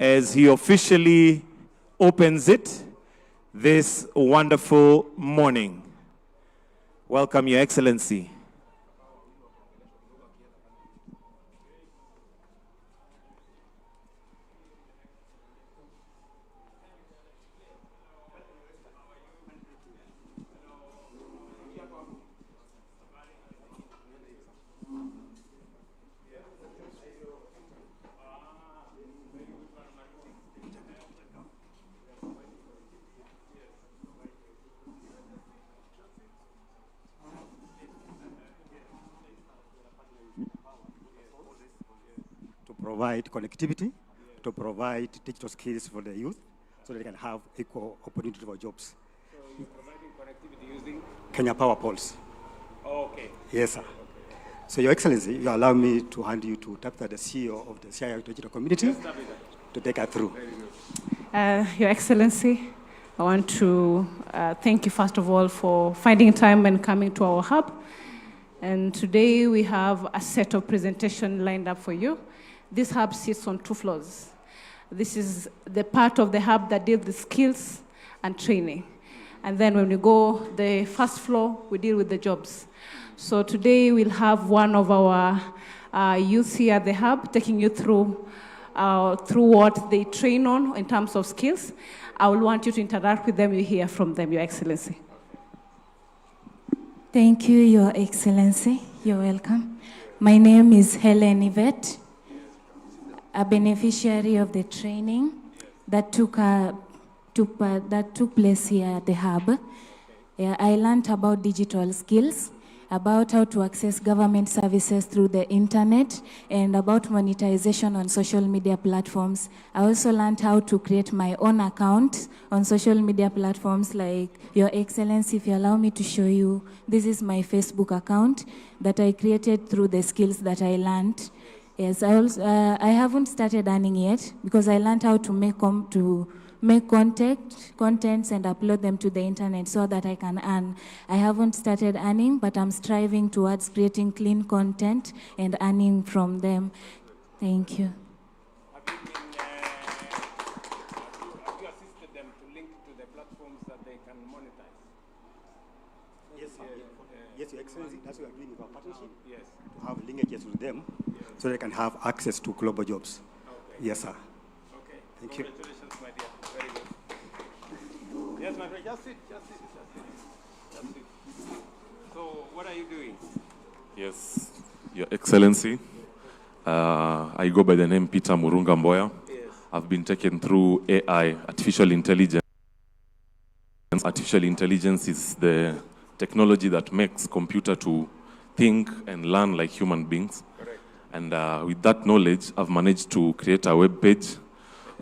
as he officially opens it this wonderful morning. Welcome, Your Excellency. Provide connectivity, to provide digital skills for the youth so they can have equal opportunity for jobs. So you're providing connectivity using? Kenya Power Poles. Oh, okay. Yes, sir. Okay. So, Your Excellency, you allow me to hand you to Tapta, the CEO of the Siaya Digital Community, yes, to take us through. Your Excellency, I want to thank you first of all for finding time and coming to our hub. And today we have a set of presentation lined up for you. This hub sits on 2 floors. This is the part of the hub that deals with skills and training. And then when we go the first floor, we deal with the jobs. So today we'll have one of our youth here at the hub taking you through what they train on in terms of skills. I will want you to interact with them, you hear from them, Your Excellency. Thank you, Your Excellency. You're welcome. My name is Helen Yvette, a beneficiary of the training that took place here at the hub. I learned about digital skills, about how to access government services through the internet, and about monetization on social media platforms. I also learned how to create my own account on social media platforms like Your Excellency, if you allow me to show you, this is my Facebook account that I created through the skills that I learned. Yes, I haven't started earning yet because I learned how to make contents and upload them to the internet so that I can earn. I haven't started earning, but I'm striving towards creating clean content and earning from them. Thank you. Have you assisted them to link to the platforms that they can monetize? Yes, sir. Yes, Your Excellency, that's what we're doing with our partnership. Yes. To have linkages with them, yes, so they can have access to global jobs. Okay. Yes, sir. Okay. Thank you. Congratulations, my dear. Very good. Yes, my friend, just sit. So, what are you doing? Yes, Your Excellency. I go by the name Peter Murunga Mboya. Yes. I've been taken through AI, artificial intelligence. Artificial intelligence is the technology that makes computer to think and learn like human beings. Correct. And with that knowledge, I've managed to create a web page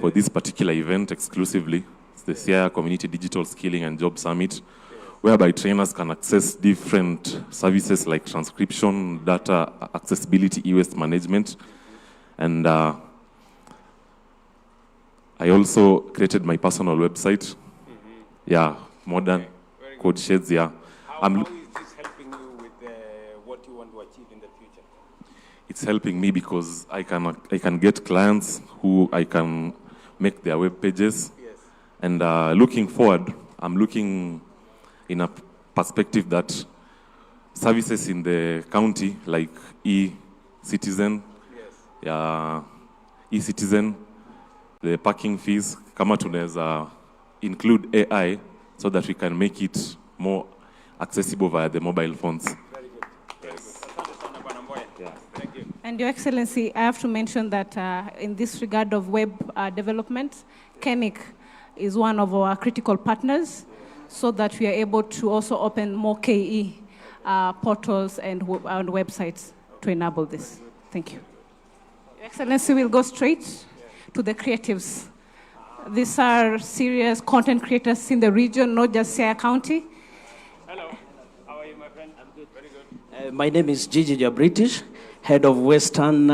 for this particular event exclusively. It's the Siaya Community Digital Skilling and Job Summit, whereby trainers can access different services like transcription, data accessibility, e-waste management. And I also created my personal website. Mm-hmm. Yeah, modern code shades, yeah. How is this helping you with what you want to achieve in the future? It's helping me because I can get clients who I can make their web pages. Yes. And looking forward, I'm looking in a perspective that services in the county like e-citizen, yes, e-citizen, the parking fees, kama tunaweza include AI so that we can make it more accessible via the mobile phones. Very good. Yes. Yeah. Thank you. And Your Excellency, I have to mention that in this regard of web development, KENIC is one of our critical partners, so that we are able to also open more KE portals and websites to enable this. Thank you. Your Excellency, we'll go straight to the creatives. These are serious content creators in the region, not just Siaya County. Hello. How are you, my friend? I'm good. Very good. My name is Gigi British, head of Western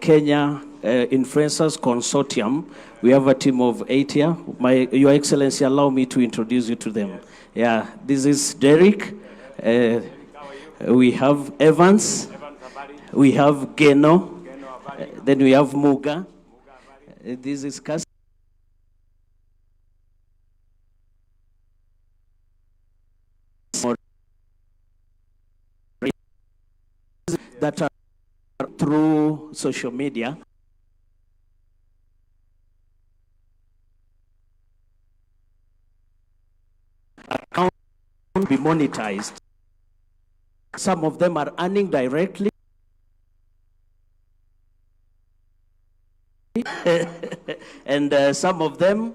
Kenya Influencers Consortium. We have a team of 8 here. Your Excellency, allow me to introduce you to them. Yes. Yeah, this is Derek. We have Evans. We have Geno. Then we have Muga. This is that are through social media. Account be monetized. Some of them are earning directly. And some of them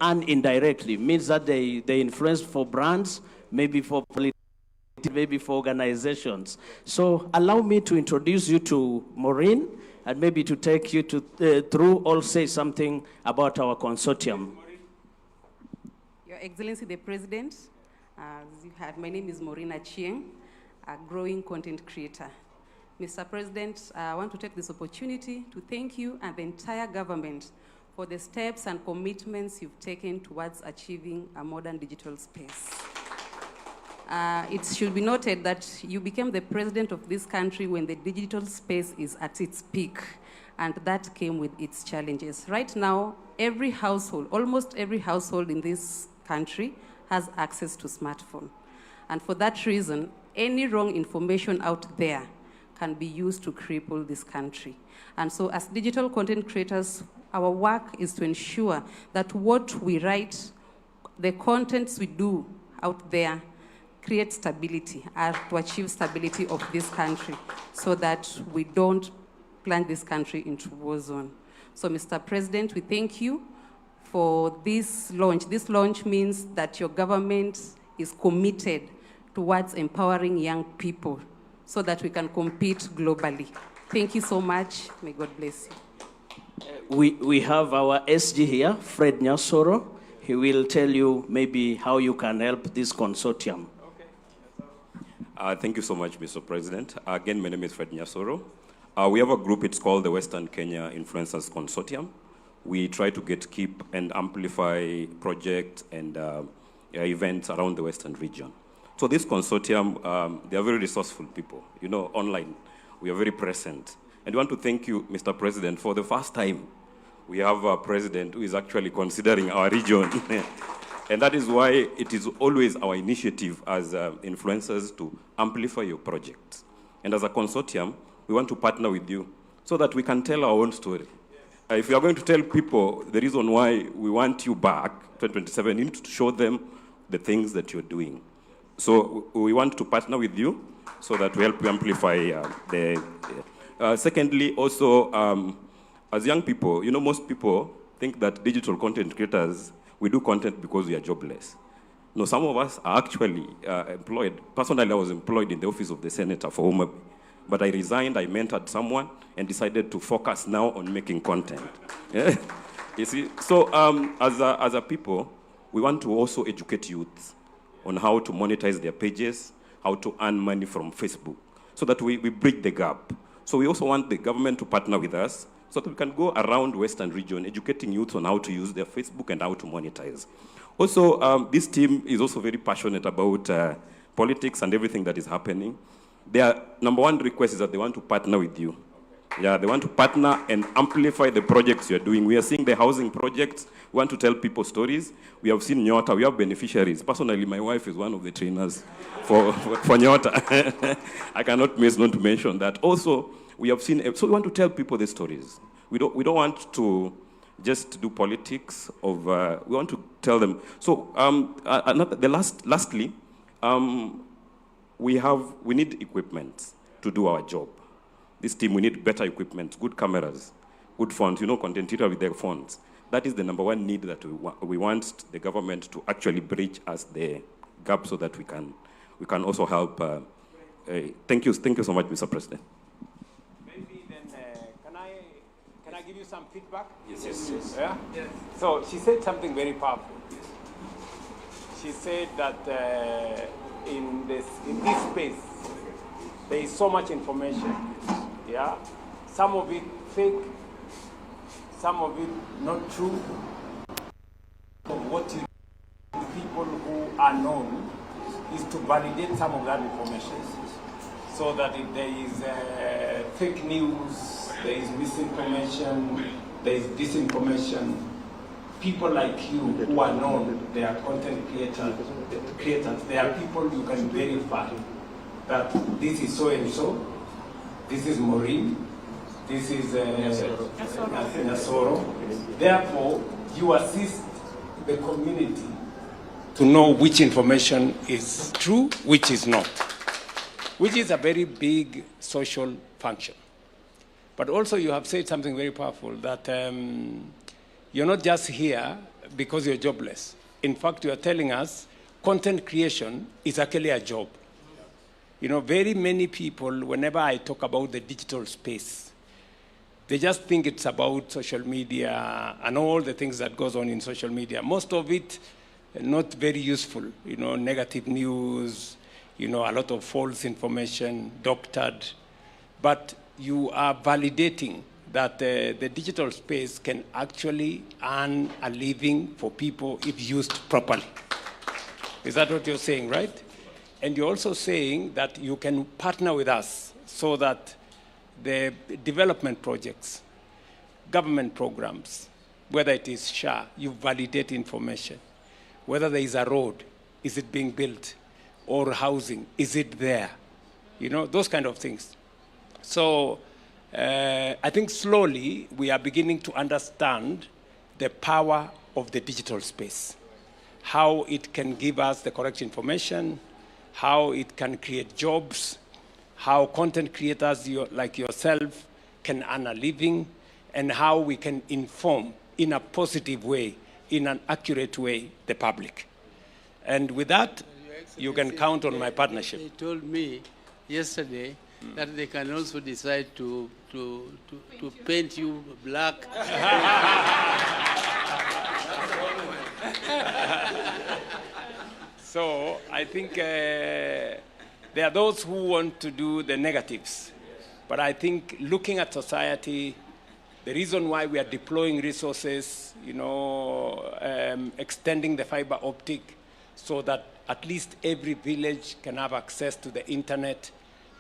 earn indirectly, means that they influence for brands, maybe for politics, maybe for organizations. So allow me to introduce you to Maureen, and maybe to take you to through or say something about our consortium. Your Excellency the President, as you heard, my name is Maureen Achieng, a growing content creator. Mr. President, I want to take this opportunity to thank you and the entire government for the steps and commitments you've taken towards achieving a modern digital space. It should be noted that you became the president of this country when the digital space is at its peak, and that came with its challenges. Right now, every household, almost every household in this country has access to smartphone. And for that reason, any wrong information out there can be used to cripple this country. And so as digital content creators, our work is to ensure that what we write, the contents we do out there, create stability, to achieve stability of this country so that we don't plunge this country into war zone. So Mr. President, we thank you for this launch. This launch means that your government is committed towards empowering young people so that we can compete globally. Thank you so much. May God bless you. We have our SG here, Fred Nyasoro. He will tell you maybe how you can help this consortium. Thank you so much, Mr. President. Again, my name is Fred Nyasoro. We have a group, it's called the Western Kenya Influencers Consortium. We try to keep and amplify projects and events around the Western region. So this consortium, they are very resourceful people. You know, online, we are very present. And we want to thank you, Mr. President, for the first time we have a president who is actually considering our region. And that is why it is always our initiative as influencers to amplify your projects. And as a consortium, we want to partner with you so that we can tell our own story. If we are going to tell people the reason why we want you back, 2027, you need to show them the things that you're doing. So we want to partner with you so that we help you amplify secondly, also, as young people, you know, most people think that digital content creators, we do content because we are jobless. No, some of us are actually employed. Personally, I was employed in the office of the senator for Homa Bay. But I resigned, I mentored someone, and decided to focus now on making content. Yeah? You see, so as a people, we want to also educate youth on how to monetize their pages, how to earn money from Facebook, so that we bridge the gap. So we also want the government to partner with us so that we can go around Western region educating youth on how to use their Facebook and how to monetize. Also, this team is also very passionate about politics and everything that is happening. Their number one request is that they want to partner with you. Yeah, they want to partner and amplify the projects you're doing. We are seeing the housing projects. We want to tell people stories. We have seen Nyota. We have beneficiaries. Personally, my wife is one of the trainers for Nyota. I cannot miss not to mention that. Also, we have seen, so we want to tell people the stories. We don't want to just do politics of, we want to tell them. So, lastly, we need equipment to do our job. This team, we need better equipment, good cameras, good phones, you know, content creator with their phones. That is the number one need that we want the government to actually bridge us the gap so that we can also help. Thank you so much, Mr. President. Maybe then, can I give you some feedback? Yes. Yeah? Yes. So she said something very powerful. She said that in this space, there is so much information. Yeah, some of it fake, some of it not true. What you do, people who are known, is to validate some of that information, so that if there is fake news, there is misinformation, there is disinformation. People like you who are known, they are content creators. They are people you can verify that this is so and so, this is Maureen, this is Nasoro. Therefore, you assist the community to know which information is true, which is not, which is a very big social function. But also you have said something very powerful, that you're not just here because you're jobless. In fact, you are telling us content creation is actually a job. You know, very many people, whenever I talk about the digital space, they just think it's about social media and all the things that goes on in social media. Most of it not very useful, you know, negative news, you know, a lot of false information, doctored. But you are validating that the digital space can actually earn a living for people if used properly. Is that what you're saying, right? And you're also saying that you can partner with us so that the development projects, government programs, whether it is SHA, you validate information. Whether there is a road, is it being built? Or housing, is it there? You know, those kind of things. So I think slowly we are beginning to understand the power of the digital space, how it can give us the correct information, how it can create jobs, how content creators like yourself can earn a living, and how we can inform in a positive way, in an accurate way, the public. And with that, you can count on my partnership. They told me yesterday that they can also decide to paint you black. So I think there are those who want to do the negatives. But I think looking at society, the reason why we are deploying resources, you know, extending the fiber optic so that at least every village can have access to the internet.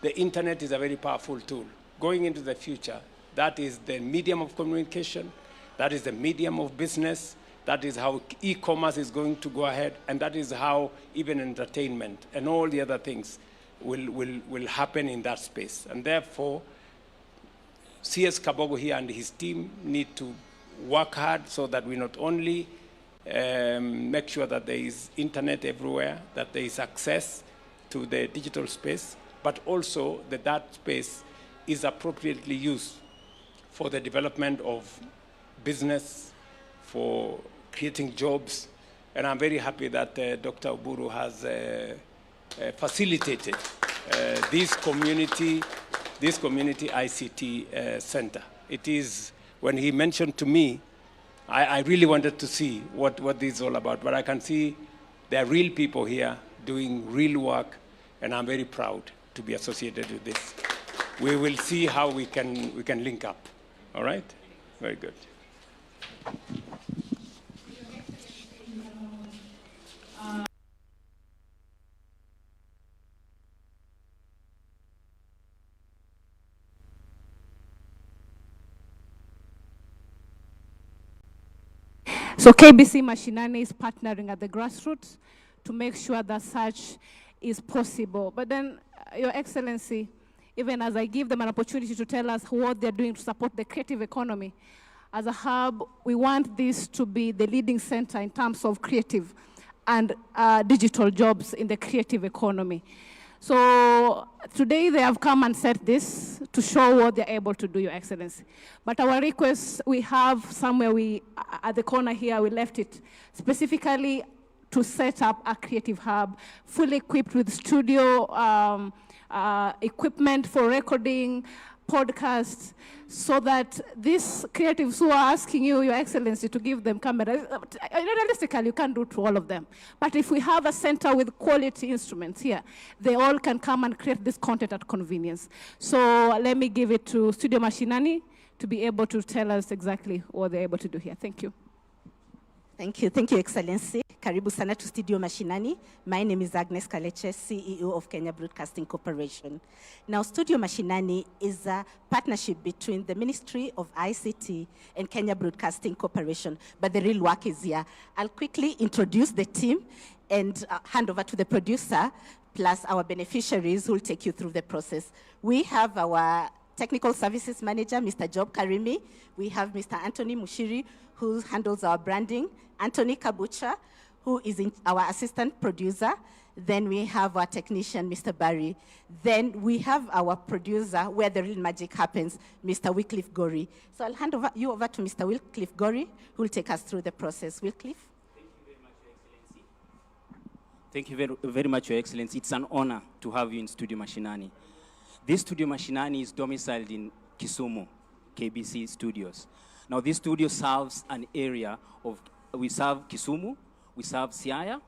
The internet is a very powerful tool. Going into the future, that is the medium of communication, that is the medium of business, that is how e-commerce is going to go ahead, and that is how even entertainment and all the other things will happen in that space. And therefore, CS Kabogo here and his team need to work hard so that we not only make sure that there is internet everywhere, that there is access to the digital space, but also that that space is appropriately used for the development of business, for creating jobs. And I'm very happy that Dr. Oburu has facilitated this community ICT center. It is, when he mentioned to me, I really wanted to see what this is all about. But I can see there are real people here doing real work, and I'm very proud to be associated with this. We will see how we can link up. All right? Very good. So KBC Machinani is partnering at the grassroots to make sure that such is possible. But then, Your Excellency, even as I give them an opportunity to tell us what they're doing to support the creative economy, as a hub, we want this to be the leading center in terms of creative and digital jobs in the creative economy. So today they have come and said this to show what they're able to do, Your Excellency. But our request, we have somewhere at the corner here, we left it specifically to set up a creative hub, fully equipped with studio equipment for recording, podcasts, so that these creatives who are asking you, Your Excellency, to give them cameras, realistically, you can't do to all of them. But if we have a center with quality instruments here, they all can come and create this content at convenience. So let me give it to Studio Machinani to be able to tell us exactly what they're able to do here. Thank you. Thank you, Excellency. Karibu sana to Studio Machinani. My name is Agnes Kaleche, CEO of Kenya Broadcasting Corporation. Now, Studio Machinani is a partnership between the Ministry of ICT and Kenya Broadcasting Corporation, but the real work is here. I'll quickly introduce the team and hand over to the producer, plus our beneficiaries who will take you through the process. We have our Technical Services Manager, Mr. Job Karimi. We have Mr. Anthony Mushiri, who handles our branding. Anthony Kabucha, who is our assistant producer. Then we have our technician, Mr. Barry. Then we have our producer, where the real magic happens, Mr. Wycliffe Gori. So I'll hand you over to Mr. Wycliffe Gori, who will take us through the process. Wycliffe? Thank you very much, Your Excellency. It's an honor to have you in Studio Machinani. This Studio Machinani is domiciled in Kisumu, KBC Studios. Now, this studio serves an area of, we serve Kisumu, we serve Siaya,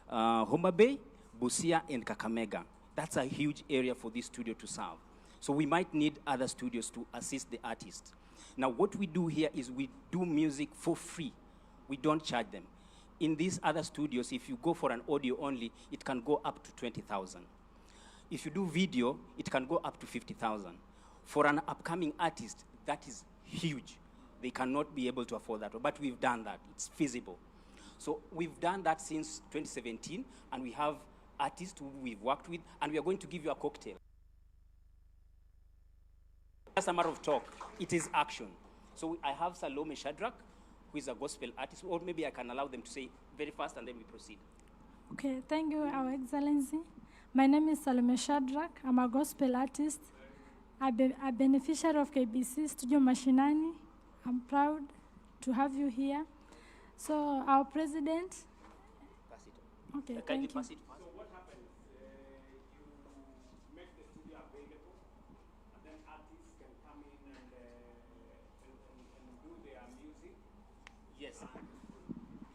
Homa Bay, Busia, and Kakamega. That's a huge area for this studio to serve. So we might need other studios to assist the artists. Now, what we do here is we do music for free. We don't charge them. In these other studios, if you go for an audio only, it can go up to 20,000. If you do video, it can go up to 50,000. For an upcoming artist, that is huge. They cannot be able to afford that, but we've done that. It's feasible. So we've done that since 2017, and we have artists who we've worked with, and we are going to give you a cocktail. That's a matter of talk. It is action. So I have Salome Shadrach, who is a gospel artist, or maybe I can allow them to say very fast, and then we proceed. Okay, thank you, Our Excellency. My name is Salome Shadrach. I'm a gospel artist, a beneficiary of KBC Studio Machinani. I'm proud to have you here. So, our president. Pass it. Okay, Can you thank pass you. it? So what happens? You make the studio available, and then artists can come in and do their music. Yes.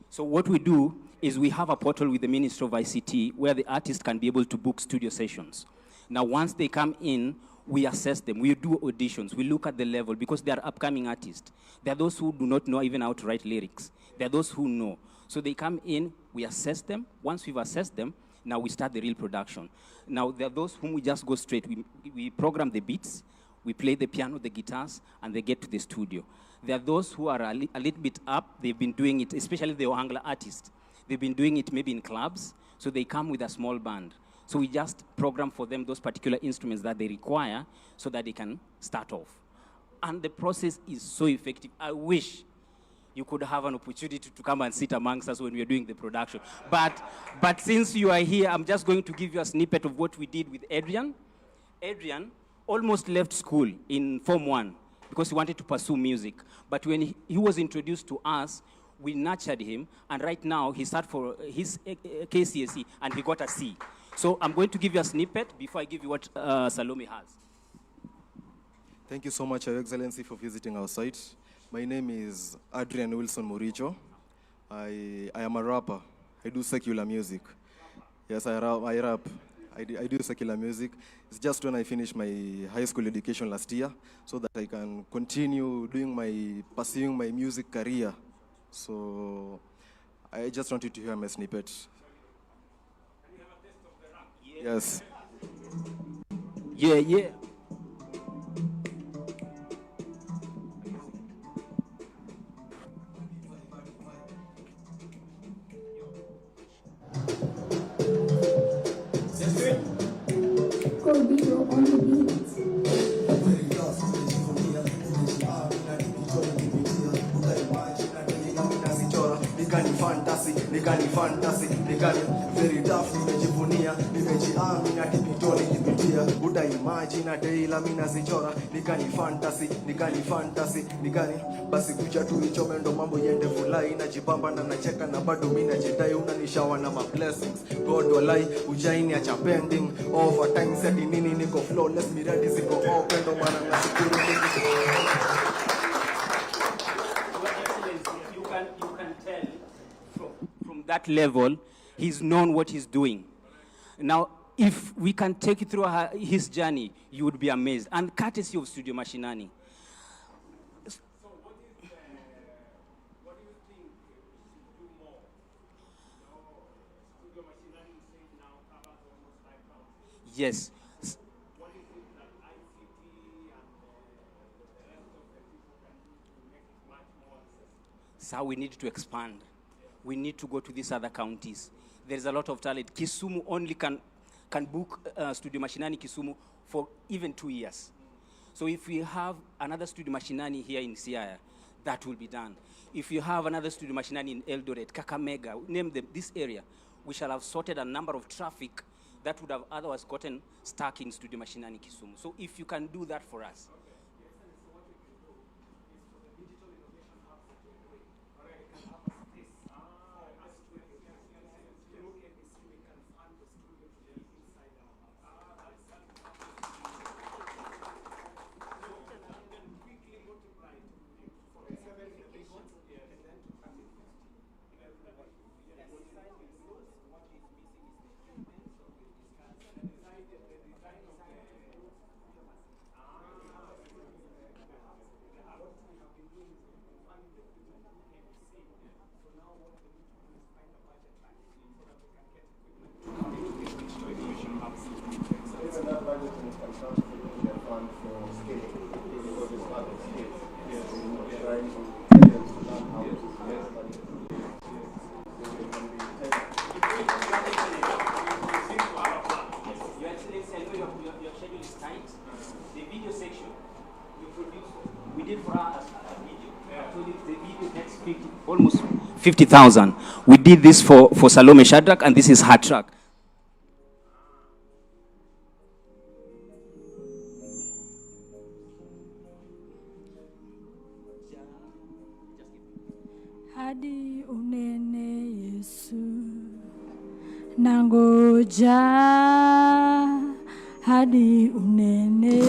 So what we do is we have a portal with the Ministry of ICT where the artists can be able to book studio sessions. Now, once they come in, we assess them. We do auditions. We look at the level because they are upcoming artists. There are those who do not know even how to write lyrics. There are those who know. So they come in, we assess them. Once we've assessed them, now we start the real production. Now, there are those whom we just go straight. We program the beats. We play the piano, the guitars, and they get to the studio. There are those who are a little bit up. They've been doing it, especially the Ohangla artists. They've been doing it maybe in clubs, so they come with a small band. So we just program for them those particular instruments that they require so that they can start off. And the process is so effective. I wish you could have an opportunity to come and sit amongst us when we are doing the production. But since you are here, I'm just going to give you a snippet of what we did with Adrian. Adrian almost left school in Form 1 because he wanted to pursue music. But when he was introduced to us, we nurtured him, and right now he sat for his KCSE, and he got a C. So I'm going to give you a snippet before I give you what Salome has. Thank you so much, Your Excellency, for visiting our site. My name is Adrian Wilson Moricho. I am a rapper. I do secular music. Yes, I rap. I do secular music. It's just when I finished my high school education last year, so that I can continue pursuing my music career. So I just wanted to hear my snippet. Can you have a taste of the rap? Yes. Yeah. Bondo on the beat. Very tough, nimejivunia, nimejiamini hadi mitoni nipitia. Utaimagine daila mimi nazichora, nikani fantasy, basi kuja tu ichome ndo mambo yende fulai, najibamba na nacheka na bado mimi najidai, unanishawa na my blessings. God walai, ujaini acha pending, overtime set nini niko flawless, miradi ziko open ndo maana nashukuru You can tell from that level, he's known what he's doing. Now, if we can take you through his journey, you would be amazed. And courtesy of Studio Machinani. So what do you think we should do more? Yes. So we need to expand. We need to go to these other counties. There's a lot of talent. Kisumu only can book Studio Machinani Kisumu for even 2 years. So if we have another Studio Machinani here in Siaya, that will be done. If you have another Studio Machinani in Eldoret, Kakamega, name them, this area, we shall have sorted a number of traffic that would have otherwise gotten stuck in Studio Machinani Kisumu. So if you can do that for us. Almost 50,000. We did this for Salome Shadrach, and this is her track. Hadi unene Yesu nangoja hadi unene.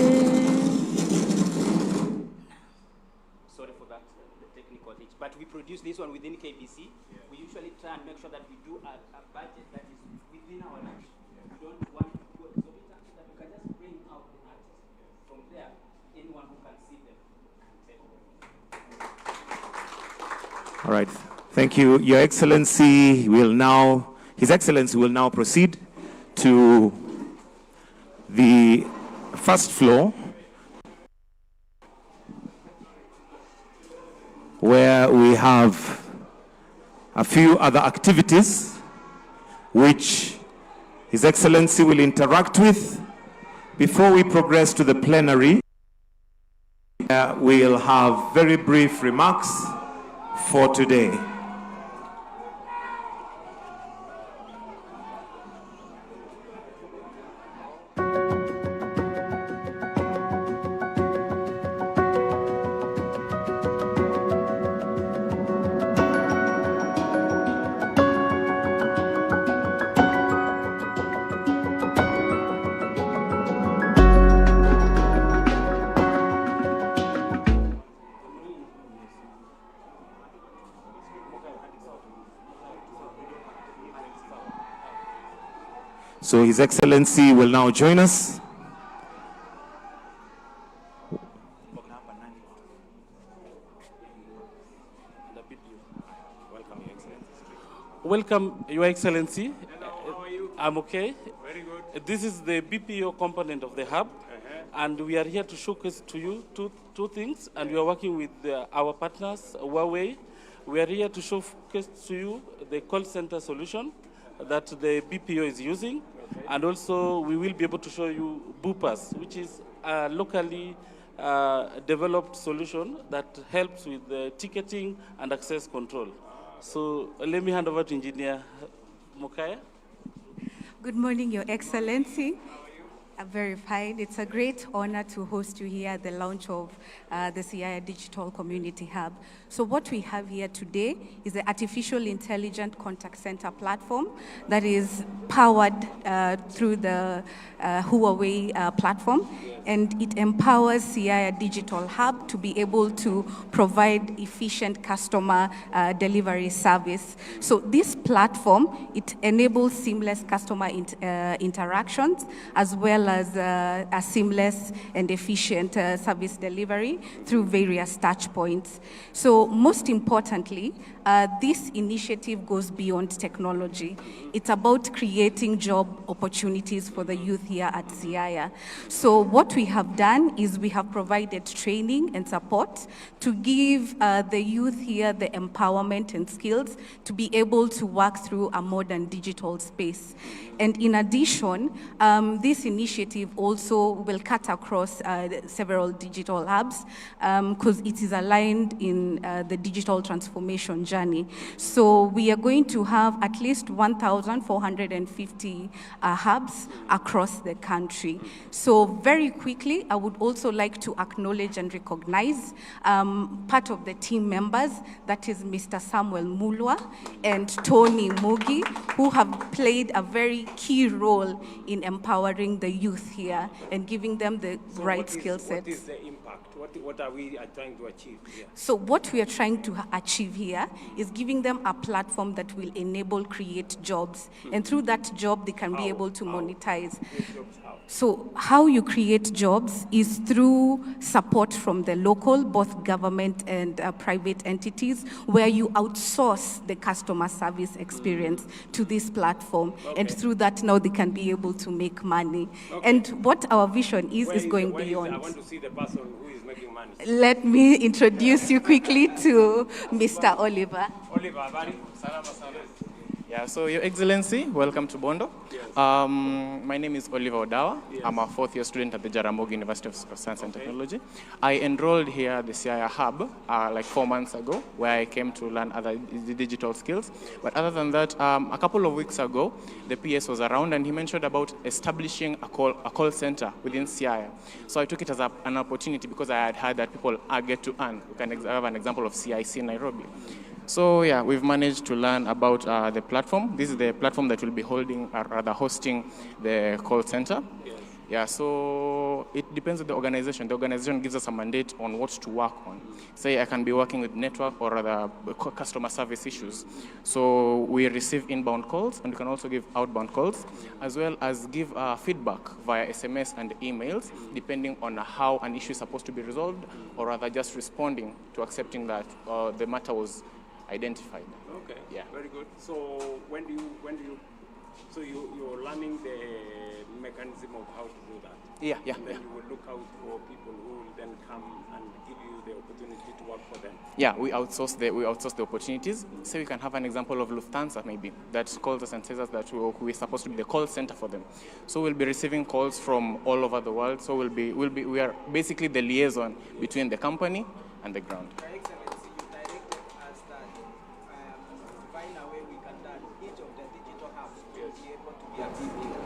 Sorry for that, the technical hitch. But we produce this one within KBC. We usually try and make sure that we do a budget that is within our reach. We don't want to go so we that we can just bring out the artists. From there, anyone who can see them can take. All right. Thank you. Your Excellency will now, His Excellency will now proceed to the first floor, where we have a few other activities which His Excellency will interact with. Before we progress to the plenary, we'll have very brief remarks for today. So His Excellency will now join us. Welcome, Your Excellency. Hello, how are you? I'm okay. Very good. This is the BPO component of the hub, and we are here to showcase to you two things, and we are working with our partners, Huawei. We are here to showcase to you the call center solution that the BPO is using, and also we will be able to show you Bupas, which is a locally developed solution that helps with the ticketing and access control. So let me hand over to Engineer Mokaya. Good morning, Your Excellency. Very fine. It's a great honor to host you here at the launch of the Siaya Digital Community Hub. So what we have here today is the Artificial Intelligent Contact Center platform that is powered through the Huawei platform, and it empowers Siaya Digital Hub to be able to provide efficient customer delivery service. So this platform, it enables seamless customer interactions as well us a seamless and efficient service delivery through various touch points. So most importantly, this initiative goes beyond technology. It's about creating job opportunities for the youth here at Siaya. So what we have done is we have provided training and support to give the youth here the empowerment and skills to be able to work through a modern digital space. And in addition, this initiative also will cut across several digital hubs because it is aligned in the digital transformation journey. So we are going to have at least 1,450 hubs across the country. So very quickly, I would also like to acknowledge and recognize part of the team members, that is Mr. Samuel Mulwa and Tony Mugi, who have played a very key role in empowering the youth here and giving them the right skill sets. What is the impact? What are we trying to achieve here? So what we are trying to achieve here is giving them a platform that will enable create jobs. And through that job, they can be able to monetize. So how you create jobs is through support from the local, both government and private entities, where you outsource the customer service experience to this platform. And through that, now they can be able to make money. And what our vision is going beyond. I want to see the person who is making money. Let me introduce you quickly to Mr. Oliver. Oliver, very salama. Yeah, so Your Excellency, welcome to Bondo. My name is Oliver Odawa. I'm a fourth-year student at the Jaramogi University of Science and Technology. I enrolled here at the Siaya Hub like 4 months ago, where I came to learn other digital skills. But other than that, a couple of weeks ago, the PS was around and he mentioned about establishing a call center within Siaya. So I took it as an opportunity because I had heard that people get to earn. We can have an example of CIC in Nairobi. So yeah, we've managed to learn about the platform. This is the platform that will be hosting the call center. Yeah, so it depends on the organization. The organization gives us a mandate on what to work on. Say I can be working with network or other customer service issues. So we receive inbound calls and we can also give outbound calls, as well as give feedback via SMS and emails, depending on how an issue is supposed to be resolved, or rather just responding to accepting that the matter was identified. Okay. Yeah. Very good. So when do you? So you're learning the mechanism of how to do that. Yeah. And then you will look out for people who will then come and give you the opportunity to work for them. Yeah, we outsource the opportunities. So we can have an example of Lufthansa maybe that calls us and says us that we're supposed to be the call center for them. So we'll be receiving calls from all over the world. So we are basically the liaison between the company and the ground.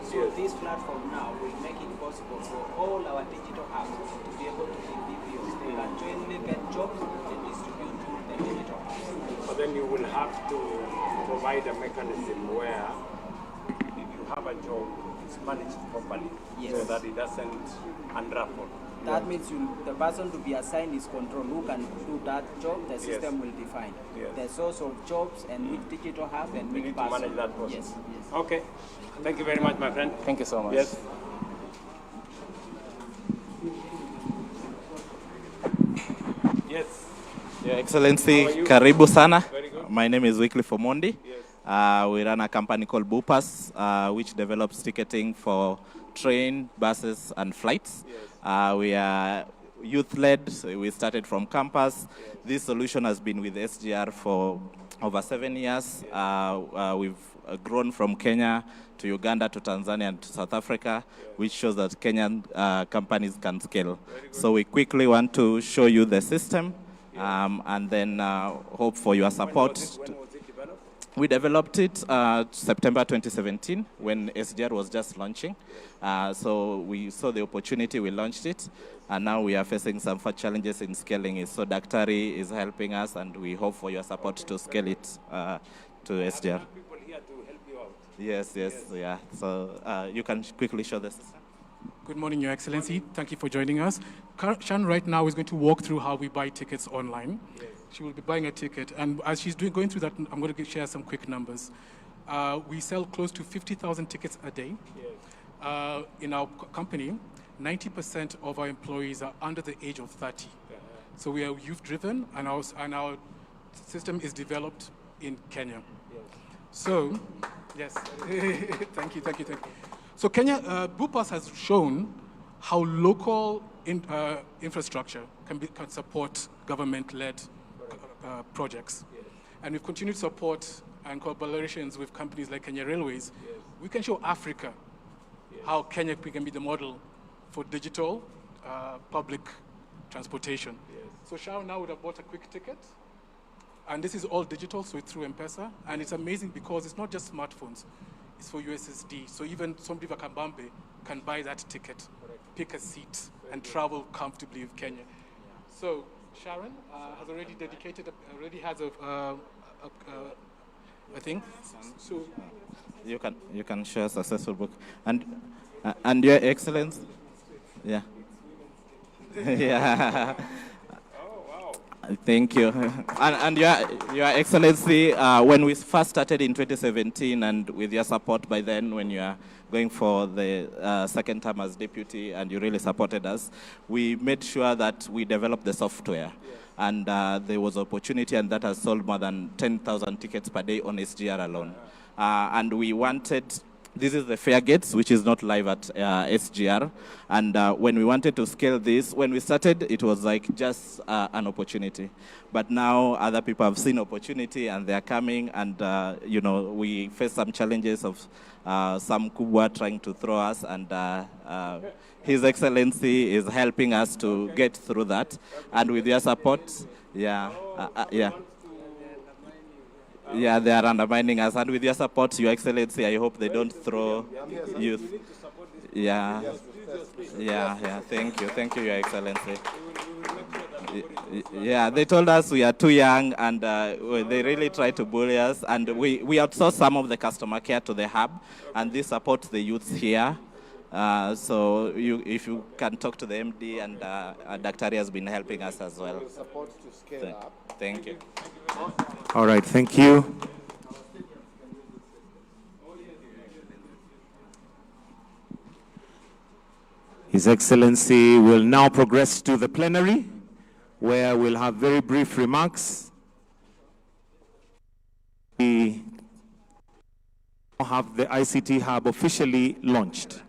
So this platform now will make it possible for all our digital hubs to be able to give BPOs. They can jointly get jobs and distribute to the digital hubs. But then you will have to provide a mechanism where if you have a job, it's managed properly, so that it doesn't unravel. That means the person to be assigned is control. Who can do that job, the system will define. The source of jobs and which digital hub and which person. To manage that process. Yes. Okay. Thank you very much, my friend. Thank you so much. Yes. Yes. Your Excellency, karibu sana. My name is Wycliffe Omondi. We run a company called Bupas, which develops ticketing for train, buses, and flights. We are youth-led. We started from campus. This solution has been with SGR for over 7 years. We've grown from Kenya to Uganda to Tanzania and to South Africa, which shows that Kenyan companies can scale. So we quickly want to show you the system and then hope for your support. When was it developed? We developed it September 2017 when SGR was just launching. So we saw the opportunity, we launched it, and now we are facing some challenges in scaling it. So Daktari is helping us, and we hope for your support to scale it to SGR. People here to help you out. Yes, yeah. So you can quickly show this. Good morning, Your Excellency. Thank you for joining us. Shan right now is going to walk through how we buy tickets online. Yes. She will be buying a ticket, and as she's going through that, I'm going to share some quick numbers. We sell close to 50,000 tickets a day. Yes. in our company, 90% of our employees are under the age of 30. So we are youth-driven, and our system is developed in Kenya. So, yes, thank you. So Kenya, Bupas has shown how local infrastructure can support government-led projects. And we've continued support and collaborations with companies like Kenya Railways. We can show Africa how Kenya can be the model for digital public transportation. So Sharon now would have bought a quick ticket. And this is all digital, so it's through M-Pesa. And it's amazing because it's not just smartphones, it's for USSD. So even somebody like Kambambe can buy that ticket, pick a seat, and travel comfortably with Kenya. So Sharon has already has a thing. So you can share a successful book. And Your Excellency, yeah. Yeah. Thank you. And Your Excellency, when we first started in 2017, and with your support by then, when you are going for the second term as deputy, and you really supported us, we made sure that we developed the software. And there was opportunity, and that has sold more than 10,000 tickets per day on SGR alone. And we wanted, this is the fare gates, which is not live at SGR. And when we wanted to scale this, when we started, it was like just an opportunity. But now other people have seen opportunity and they're coming, and we face some challenges of some kubwa trying to throw us, and His Excellency is helping us to get through that. And with your support, yeah. Yeah, they are undermining us. And with your support, Your Excellency, I hope they don't throw youth. Yeah. Thank you, Your Excellency. Yeah, they told us we are too young, and they really try to bully us. And we outsource some of the customer care to the hub, and this supports the youths here. So if you can talk to the MD, and Daktari has been helping us as well. Support to scale up. Thank you. All right, thank you. His Excellency will now progress to the plenary, where we'll have very brief remarks. We have the ICT Hub officially launched.